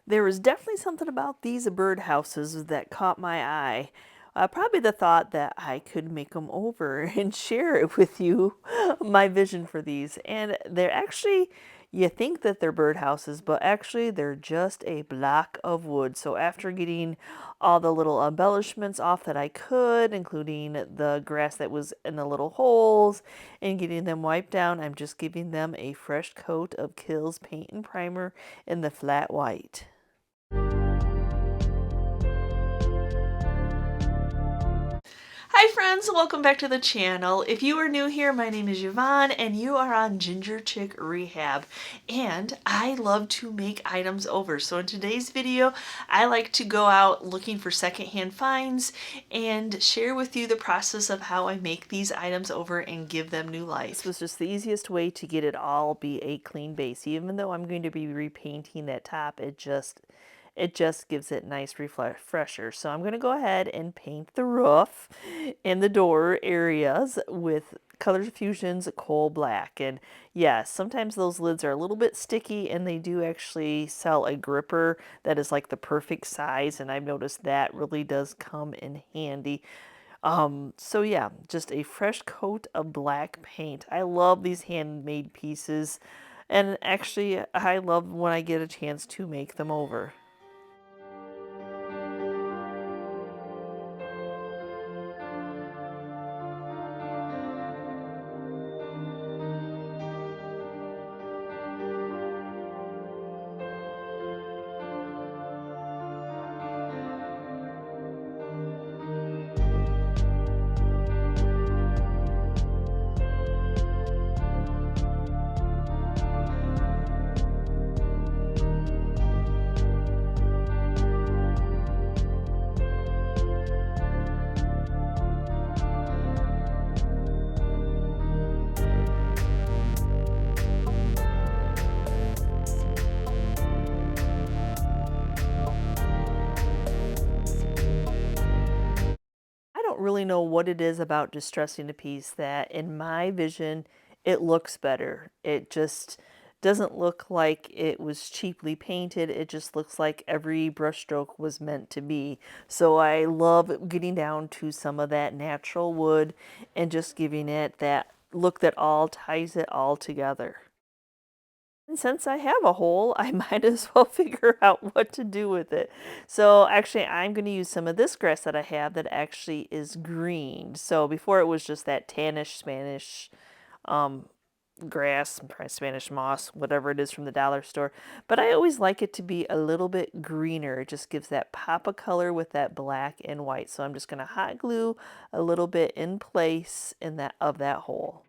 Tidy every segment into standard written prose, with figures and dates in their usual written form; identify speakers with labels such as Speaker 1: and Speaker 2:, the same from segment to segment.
Speaker 1: There was definitely something about these birdhouses that caught my eye. Probably the thought that I could make them over and share it with you, my vision for these. And they're actually, you think that they're birdhouses, but actually they're just a block of wood. So after getting all the little embellishments off that I could, including the grass that was in the little holes, and getting them wiped down, I'm just giving them a fresh coat of Kills paint and primer in the flat white. Hi friends, welcome back to the channel. If you are new here, my name is Yvonne and you are on Ginger Chick Rehab, and I love to make items over. So in today's video, I like to go out looking for secondhand finds and share with you the process of how I make these items over and give them new life. This was just the easiest way to get it all be a clean base. Even though I'm going to be repainting that top, it just gives it nice refresher. So I'm going to go ahead and paint the roof and the door areas with Color Fusion's Coal Black. And yes, sometimes those lids are a little bit sticky, and they do actually sell a gripper that is like the perfect size, and I've noticed that really does come in handy. So yeah, just a fresh coat of black paint. I love these handmade pieces, and actually I love when I get a chance to make them over. I don't really know what it is about distressing a piece that, in my vision, it looks better. It just doesn't look like it was cheaply painted. It just looks like every brushstroke was meant to be. So I love getting down to some of that natural wood and just giving it that look that all ties it all together. And since I have a hole, I might as well figure out what to do with it. So actually, I'm going to use some of this grass that I have that actually is green. So before it was just that tannish Spanish um, grass, Spanish moss, whatever it is from the dollar store. But I always like it to be a little bit greener. It just gives that pop of color with that black and white. So I'm just going to hot glue a little bit in place in that hole.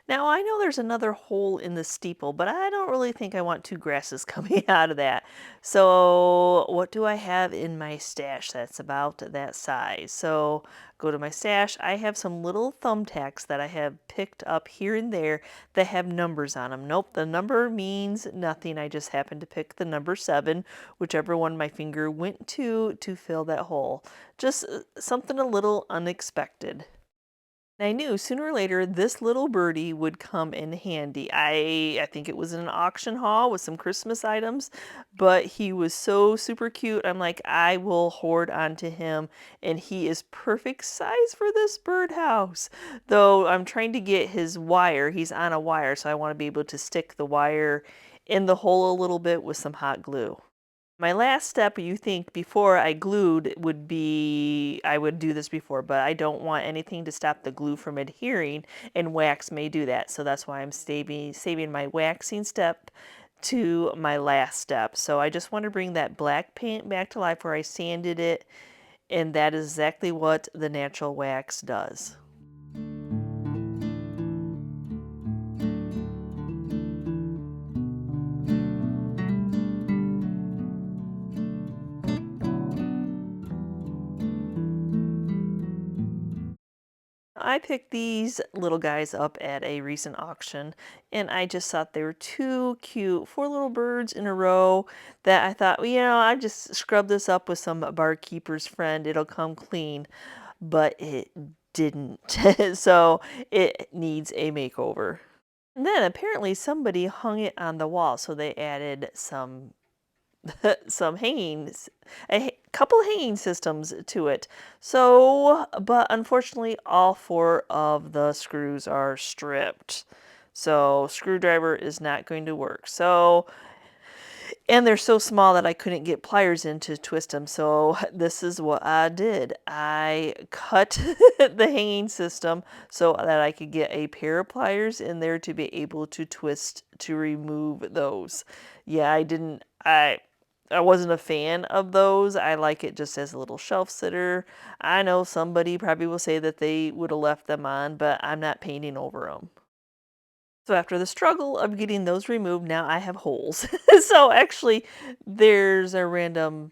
Speaker 1: Now, I know there's another hole in the steeple, but I don't really think I want two grasses coming out of that. So what do I have in my stash that's about that size? So go to my stash. I have some little thumbtacks that I have picked up here and there that have numbers on them. Nope, the number means nothing. I just happened to pick the number 7, whichever one my finger went to fill that hole. Just something a little unexpected. I knew sooner or later this little birdie would come in handy. I think it was in an auction haul with some Christmas items, but he was so super cute. I'm like, I will hoard onto him, and he is perfect size for this birdhouse. Though I'm trying to get his wire. He's on a wire, so I want to be able to stick the wire in the hole a little bit with some hot glue. My last step, you think, before I glued would be, I would do this before, but I don't want anything to stop the glue from adhering, and wax may do that. So that's why I'm saving my waxing step to my last step. So I just want to bring that black paint back to life where I sanded it, and that is exactly what the natural wax does. I picked these little guys up at a recent auction, and I just thought they were too cute. 4 little birds in a row that I thought, well, I just scrub this up with some barkeeper's friend. It'll come clean, but it didn't. So it needs a makeover. And then apparently somebody hung it on the wall, so they added some some hangings, a couple hanging systems to it. So, but unfortunately, all 4 of the screws are stripped. So, screwdriver is not going to work. So, and they're so small that I couldn't get pliers in to twist them. So, this is what I did. I cut the hanging system so that I could get a pair of pliers in there to be able to twist to remove those. Yeah, I wasn't a fan of those. I like it just as a little shelf sitter. I know somebody probably will say that they would have left them on, but I'm not painting over them. So after the struggle of getting those removed, now I have holes. So actually, there's a random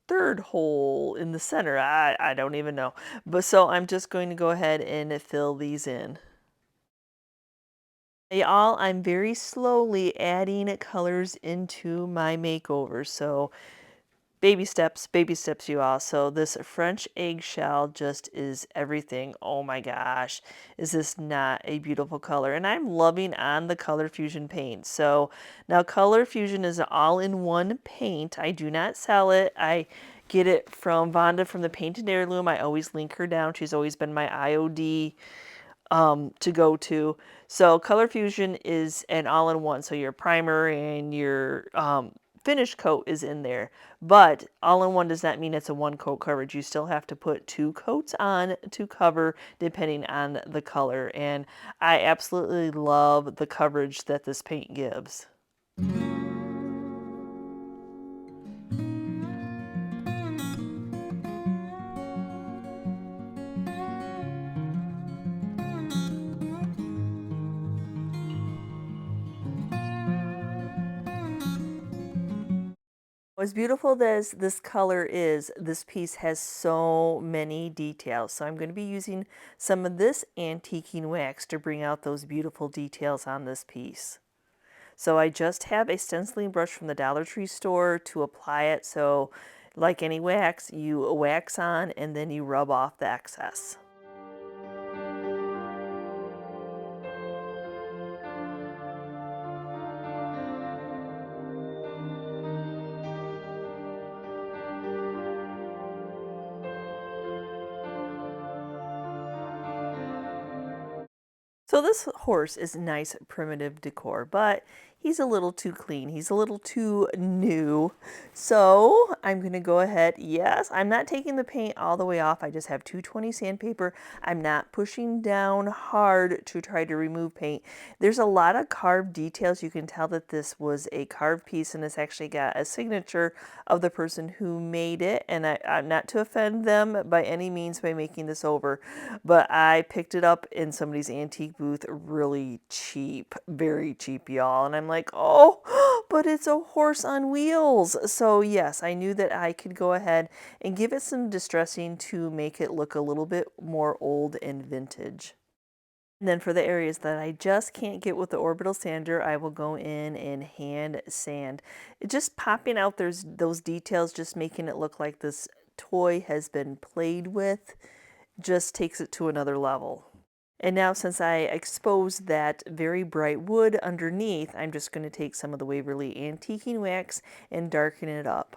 Speaker 1: third hole in the center. I don't even know. But so I'm just going to go ahead and fill these in. Y'all, I'm very slowly adding colors into my makeover. So baby steps, you all. So this French eggshell just is everything. Oh my gosh, is this not a beautiful color? And I'm loving on the Color Fusion paint. So now Color Fusion is an all-in-one paint. I do not sell it. I get it from Vonda from the Painted Heirloom. I always link her down. She's always been my IOD to go to. So Color Fusion is an all-in-one. So your primer and your finish coat is in there. But all-in-one does not mean it's a one-coat coverage. You still have to put 2 coats on to cover depending on the color. And I absolutely love the coverage that this paint gives. As beautiful as this color is, this piece has so many details. So I'm going to be using some of this antiquing wax to bring out those beautiful details on this piece. So I just have a stenciling brush from the Dollar Tree store to apply it. So like any wax, you wax on and then you rub off the excess. So this horse is nice primitive decor, but he's a little too clean. He's a little too new. So I'm going to go ahead. Yes, I'm not taking the paint all the way off. I just have 220 sandpaper. I'm not pushing down hard to try to remove paint. There's a lot of carved details. You can tell that this was a carved piece, and it's actually got a signature of the person who made it. And I'm not to offend them by any means by making this over, but I picked it up in somebody's antique booth really cheap, very cheap, y'all. And I'm like, oh, but it's a horse on wheels. So yes, I knew that I could go ahead and give it some distressing to make it look a little bit more old and vintage. And then for the areas that I just can't get with the orbital sander, I will go in and hand sand. Just popping out those details, just making it look like this toy has been played with, just takes it to another level. And now since I exposed that very bright wood underneath, I'm just going to take some of the Waverly antiquing wax and darken it up.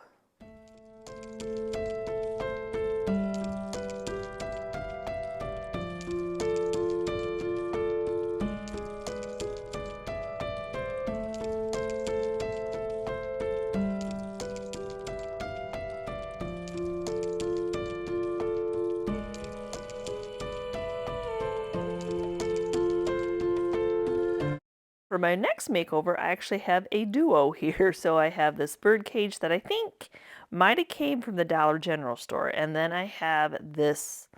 Speaker 1: For my next makeover, I actually have a duo here. So I have this bird cage that I think might have came from the Dollar General store. And then I have this.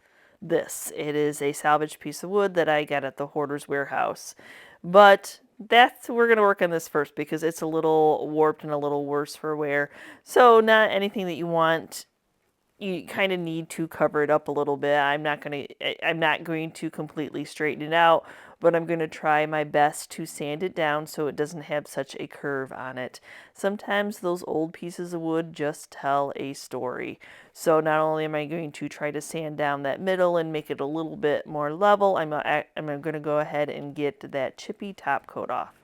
Speaker 1: It is a salvaged piece of wood that I got at the Hoarder's Warehouse. But we're going to work on this first because it's a little warped and a little worse for wear. So not anything that you want you kind of need to cover it up a little bit. I'm not going to completely straighten it out, but I'm going to try my best to sand it down so it doesn't have such a curve on it. Sometimes those old pieces of wood just tell a story. So not only am I going to try to sand down that middle and make it a little bit more level, I'm going to go ahead and get that chippy top coat off.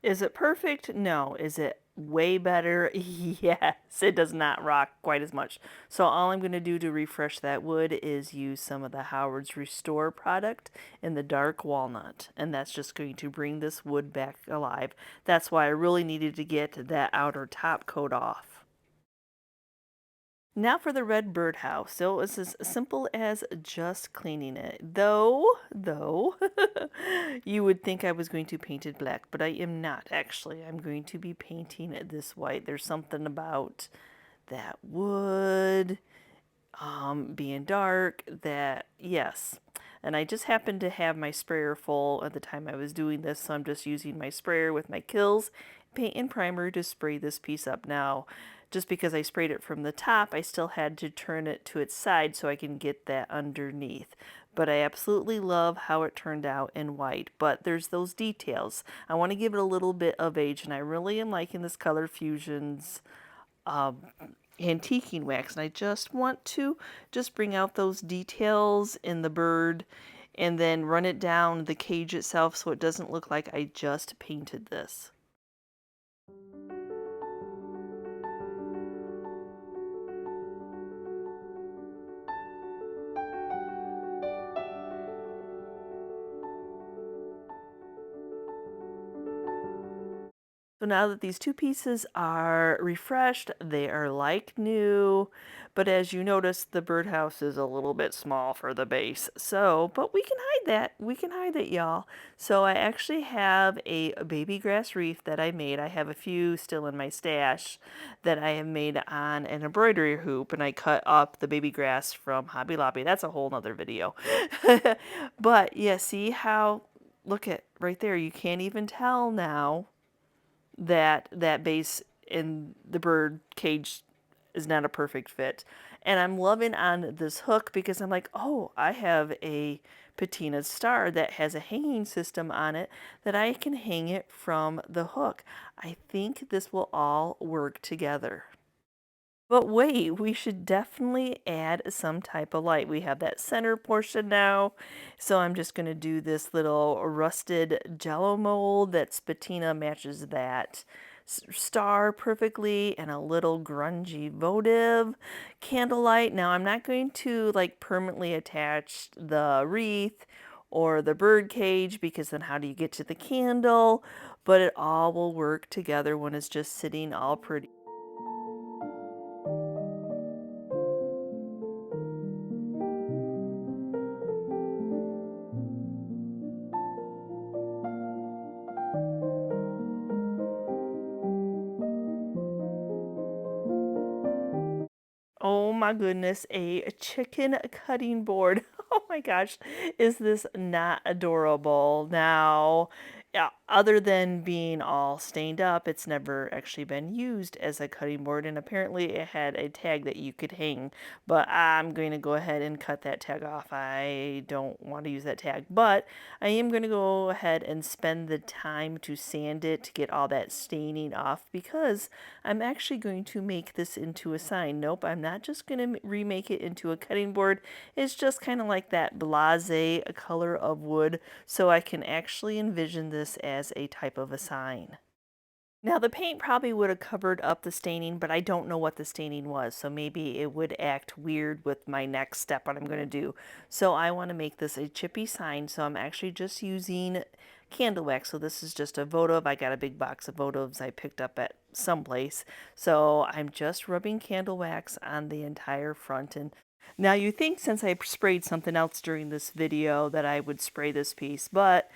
Speaker 1: Is it perfect? No. Is it way better? Yes. It does not rock quite as much. So all I'm going to do to refresh that wood is use some of the Howard's Restore product in the dark walnut. And that's just going to bring this wood back alive. That's why I really needed to get that outer top coat off. Now for the red birdhouse. So it's as simple as just cleaning it. Though, you would think I was going to paint it black, but I am not actually. I'm going to be painting this white. There's something about that wood being dark that, yes. And I just happened to have my sprayer full at the time I was doing this, so I'm just using my sprayer with my Kills paint and primer to spray this piece up. Now, just because I sprayed it from the top, I still had to turn it to its side so I can get that underneath. But I absolutely love how it turned out in white. But there's those details. I want to give it a little bit of age, and I really am liking this Color Fusions antiquing wax. And I just want to just bring out those details in the bird and then run it down the cage itself so it doesn't look like I just painted this. So now that these two pieces are refreshed, they are like new, but as you notice, the birdhouse is a little bit small for the base. So, but we can hide that. We can hide it, y'all. So I actually have a baby grass wreath that I made. I have a few still in my stash that I have made on an embroidery hoop, and I cut up the baby grass from Hobby Lobby. That's a whole nother video. But yeah, see how, look at right there, you can't even tell now that base in the bird cage is not a perfect fit. And I'm loving on this hook because I'm like, oh, I have a patina star that has a hanging system on it that I can hang it from the hook. I think this will all work together. But wait, we should definitely add some type of light. We have that center portion now. So I'm just going to do this little rusted jello mold that's patina matches that star perfectly, and a little grungy votive candlelight. Now I'm not going to like permanently attach the wreath or the bird cage because then how do you get to the candle? But it all will work together when it's just sitting all pretty. Oh my goodness, a chicken cutting board. Oh my gosh, is this not adorable? Now, yeah, other than being all stained up, it's never actually been used as a cutting board, and apparently it had a tag that you could hang, but I'm going to go ahead and cut that tag off. I don't want to use that tag, but I am going to go ahead and spend the time to sand it to get all that staining off because I'm actually going to make this into a sign. Nope, I'm not just going to remake it into a cutting board. It's just kind of like that blasé color of wood, so I can actually envision this as a type of a sign. Now the paint probably would have covered up the staining, but I don't know what the staining was, so maybe it would act weird with my next step, what I'm going to do. So I want to make this a chippy sign, so I'm actually just using candle wax. So this is just a votive. I got a big box of votives I picked up at someplace. So I'm just rubbing candle wax on the entire front. And now you think since I sprayed something else during this video that I would spray this piece, but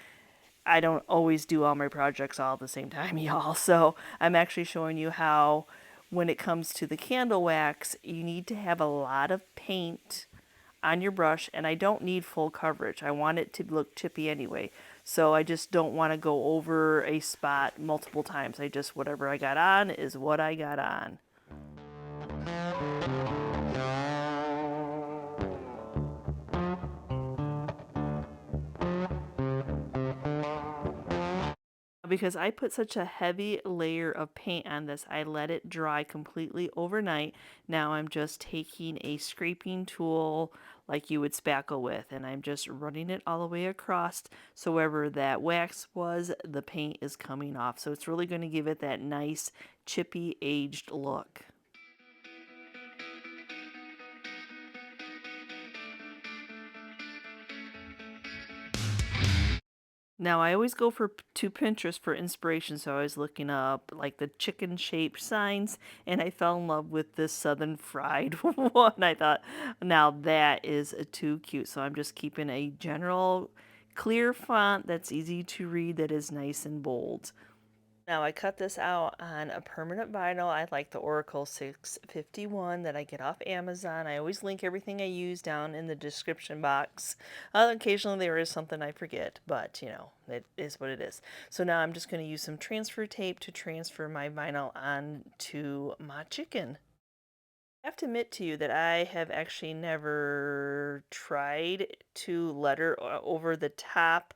Speaker 1: I don't always do all my projects all at the same time, y'all. So I'm actually showing you how when it comes to the candle wax, you need to have a lot of paint on your brush, and I don't need full coverage. I want it to look chippy anyway. So I just don't want to go over a spot multiple times. I just, whatever I got on is what I got on. Because I put such a heavy layer of paint on this, I let it dry completely overnight. Now I'm just taking a scraping tool like you would spackle with, and I'm just running it all the way across, so wherever that wax was, the paint is coming off. So it's really going to give it that nice chippy aged look. Now, I always go to Pinterest for inspiration, so I was looking up like the chicken-shaped signs, and I fell in love with this Southern Fried one. I thought, now that is too cute. So I'm just keeping a general clear font that's easy to read, that is nice and bold. Now I cut this out on a permanent vinyl. I like the Oracle 651 that I get off Amazon. I always link everything I use down in the description box. Occasionally there is something I forget, but you know, it is what it is. So now I'm just going to use some transfer tape to transfer my vinyl onto my chicken. I have to admit to you that I have actually never tried to letter over the top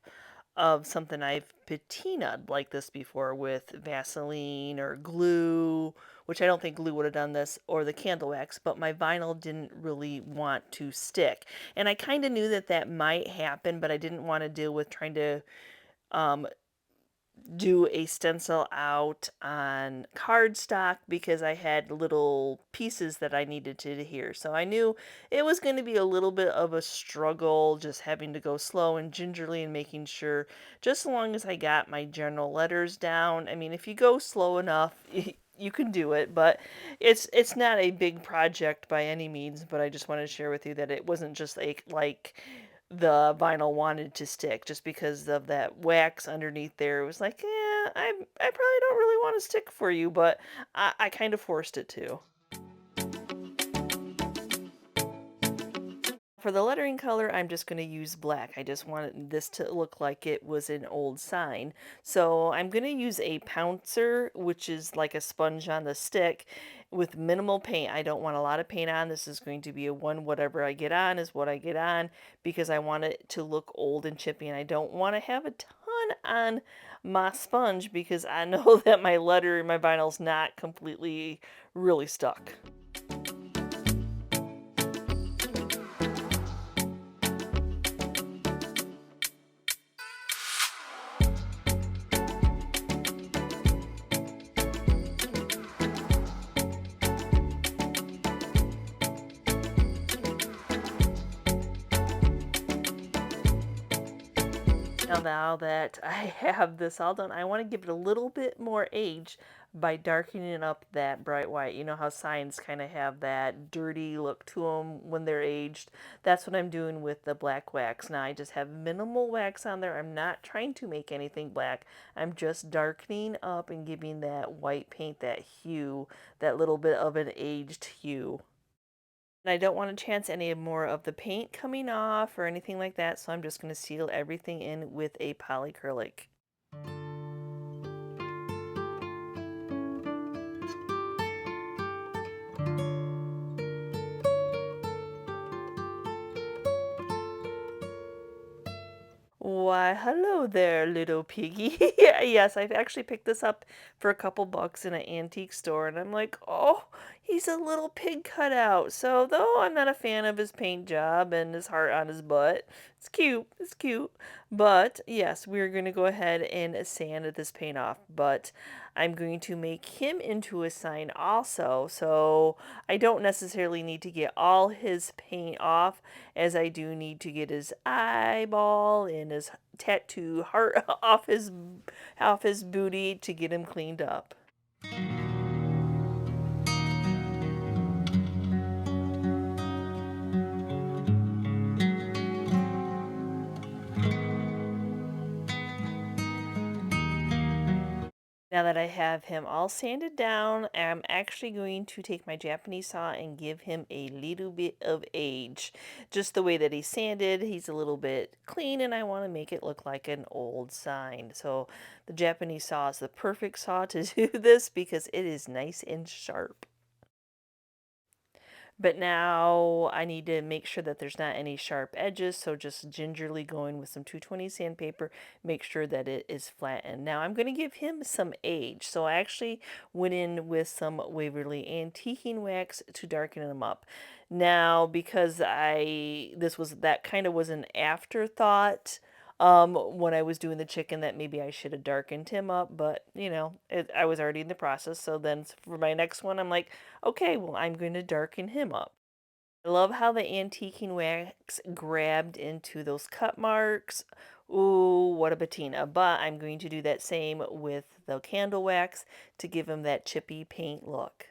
Speaker 1: of something I've patinaed like this before with Vaseline or glue, which I don't think glue would have done this, or the candle wax, but my vinyl didn't really want to stick. And I kind of knew that that might happen, but I didn't want to deal with trying to um, do a stencil out on cardstock because I had little pieces that I needed to adhere. So I knew it was going to be a little bit of a struggle, just having to go slow and gingerly and making sure, just as long as I got my general letters down. I mean, if you go slow enough, you can do it, but it's not a big project by any means. But I just wanted to share with you that it wasn't just like the vinyl wanted to stick, just because of that wax underneath there. It was like, yeah, I probably don't really want to stick for you, but I kind of forced it to. For the lettering color, I'm just going to use black. I just wanted this to look like it was an old sign. So I'm going to use a pouncer, which is like a sponge on the stick, with minimal paint. I don't want a lot of paint on. This is going to be a one, whatever I get on is what I get on, because I want it to look old and chippy, and I don't want to have a ton on my sponge because I know that my letter, my vinyl's not completely really stuck. Now that I have this all done, I want to give it a little bit more age by darkening up that bright white. You know how signs kind of have that dirty look to them when they're aged? That's what I'm doing with the black wax. Now I just have minimal wax on there. I'm not trying to make anything black. I'm just darkening up and giving that white paint that hue, that little bit of an aged hue. And I don't want to chance any more of the paint coming off or anything like that, so I'm just going to seal everything in with a polycrylic. Why, hello there, little piggy. Yes, I've actually picked this up for a couple bucks in an antique store, and I'm like, oh, he's a little pig cutout. So, though I'm not a fan of his paint job and his heart on his butt, it's cute, it's cute. But, yes, we're going to go ahead and sand this paint off. But I'm going to make him into a sign also, so I don't necessarily need to get all his paint off, as I do need to get his eyeball and his tattoo heart off his booty to get him cleaned up. Now that I have him all sanded down, I'm actually going to take my Japanese saw and give him a little bit of age. Just the way that he's sanded, he's a little bit clean, and I want to make it look like an old sign. So the Japanese saw is the perfect saw to do this because it is nice and sharp. But now I need to make sure that there's not any sharp edges, so just gingerly going with some 220 sandpaper, make sure that it is flattened. Now I'm going to give him some age, so I actually went in with some Waverly Antiquing wax to darken him up. Now, because that kind of was an afterthought, when I was doing the chicken, that maybe I should have darkened him up, but I was already in the process. So then for my next one, I'm like, okay, well, I'm going to darken him up. I love how the antiquing wax grabbed into those cut marks. Ooh, what a patina. But I'm going to do that same with the candle wax to give him that chippy paint look.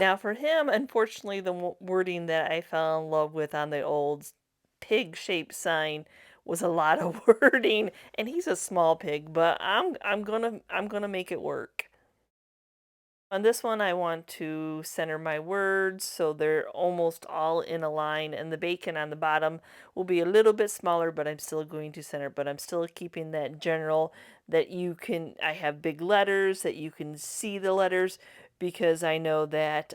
Speaker 1: Now for him, unfortunately, the wording that I fell in love with on the old pig-shaped sign was a lot of wording, and he's a small pig, but I'm gonna make it work. On this one, I want to center my words so they're almost all in a line, and the bacon on the bottom will be a little bit smaller, but I'm still going to center, but I'm still keeping that general that I have big letters that you can see the letters, because I know that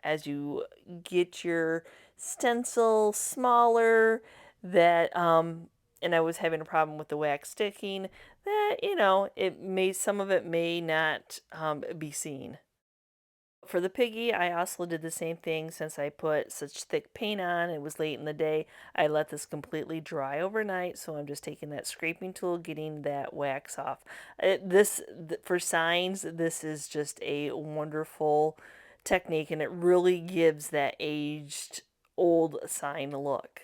Speaker 1: as you get your stencil smaller, that and I was having a problem with the wax sticking, that some of it may not be seen. For the piggy, I also did the same thing. Since I put such thick paint on, it was late in the day, I let this completely dry overnight, so I'm just taking that scraping tool, getting that wax off. For signs, this is just a wonderful technique, and it really gives that aged old sign look.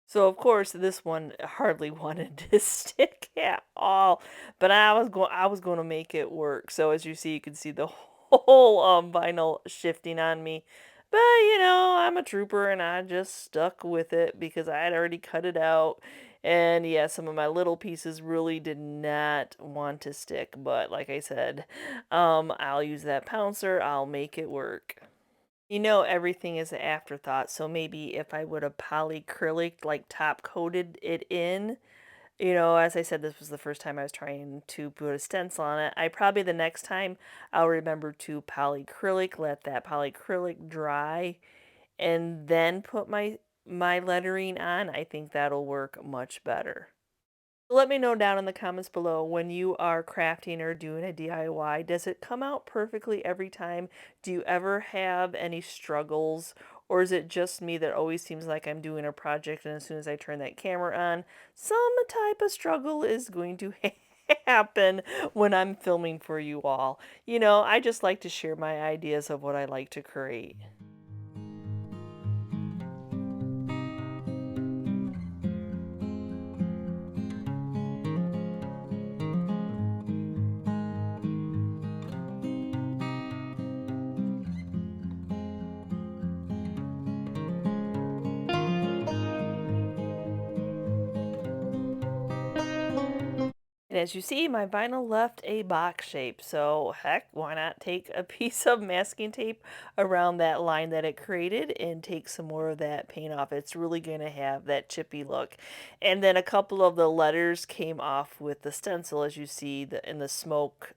Speaker 1: So of course this one hardly wanted to stick at all, but I was going to make it work. So as you see, you can see the whole vinyl shifting on me. But I'm a trooper, and I just stuck with it because I had already cut it out. And yeah, some of my little pieces really did not want to stick, but like I said, I'll use that pouncer. I'll make it work. Everything is an afterthought, so maybe if I would have polycrylic, like top coated it in, as I said, this was the first time I was trying to put a stencil on it. The next time I'll remember to polycrylic, let that polycrylic dry, and then put my lettering on. I think that'll work much better. Let me know down in the comments below, when you are crafting or doing a DIY, does it come out perfectly every time? Do you ever have any struggles? Or is it just me that always seems like I'm doing a project, and as soon as I turn that camera on, some type of struggle is going to happen when I'm filming for you all? I just like to share my ideas of what I like to create. And as you see, my vinyl left a box shape, so heck, why not take a piece of masking tape around that line that it created and take some more of that paint off. It's really going to have that chippy look. And then a couple of the letters came off with the stencil, as you see in the smoke.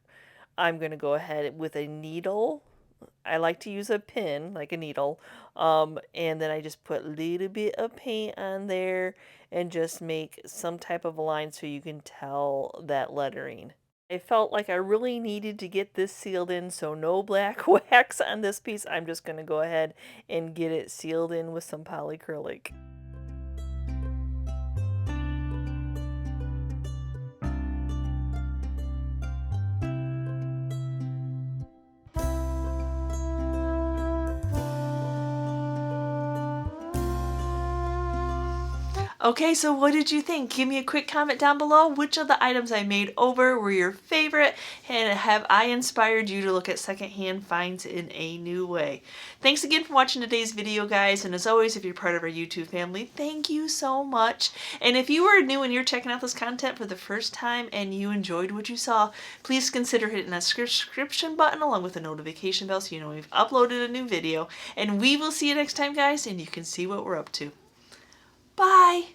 Speaker 1: I'm going to go ahead with a needle. I like to use a pin, like a needle, and then I just put a little bit of paint on there and just make some type of line so you can tell that lettering. I felt like I really needed to get this sealed in, so no black wax on this piece. I'm just going to go ahead and get it sealed in with some polycrylic. Okay, so what did you think? Give me a quick comment down below. Which of the items I made over were your favorite, and have I inspired you to look at secondhand finds in a new way? Thanks again for watching today's video, guys, and as always, if you're part of our YouTube family, thank you so much. And if you are new and you're checking out this content for the first time and you enjoyed what you saw, please consider hitting that subscription button along with the notification bell so you know we've uploaded a new video. And we will see you next time, guys, and you can see what we're up to. Bye!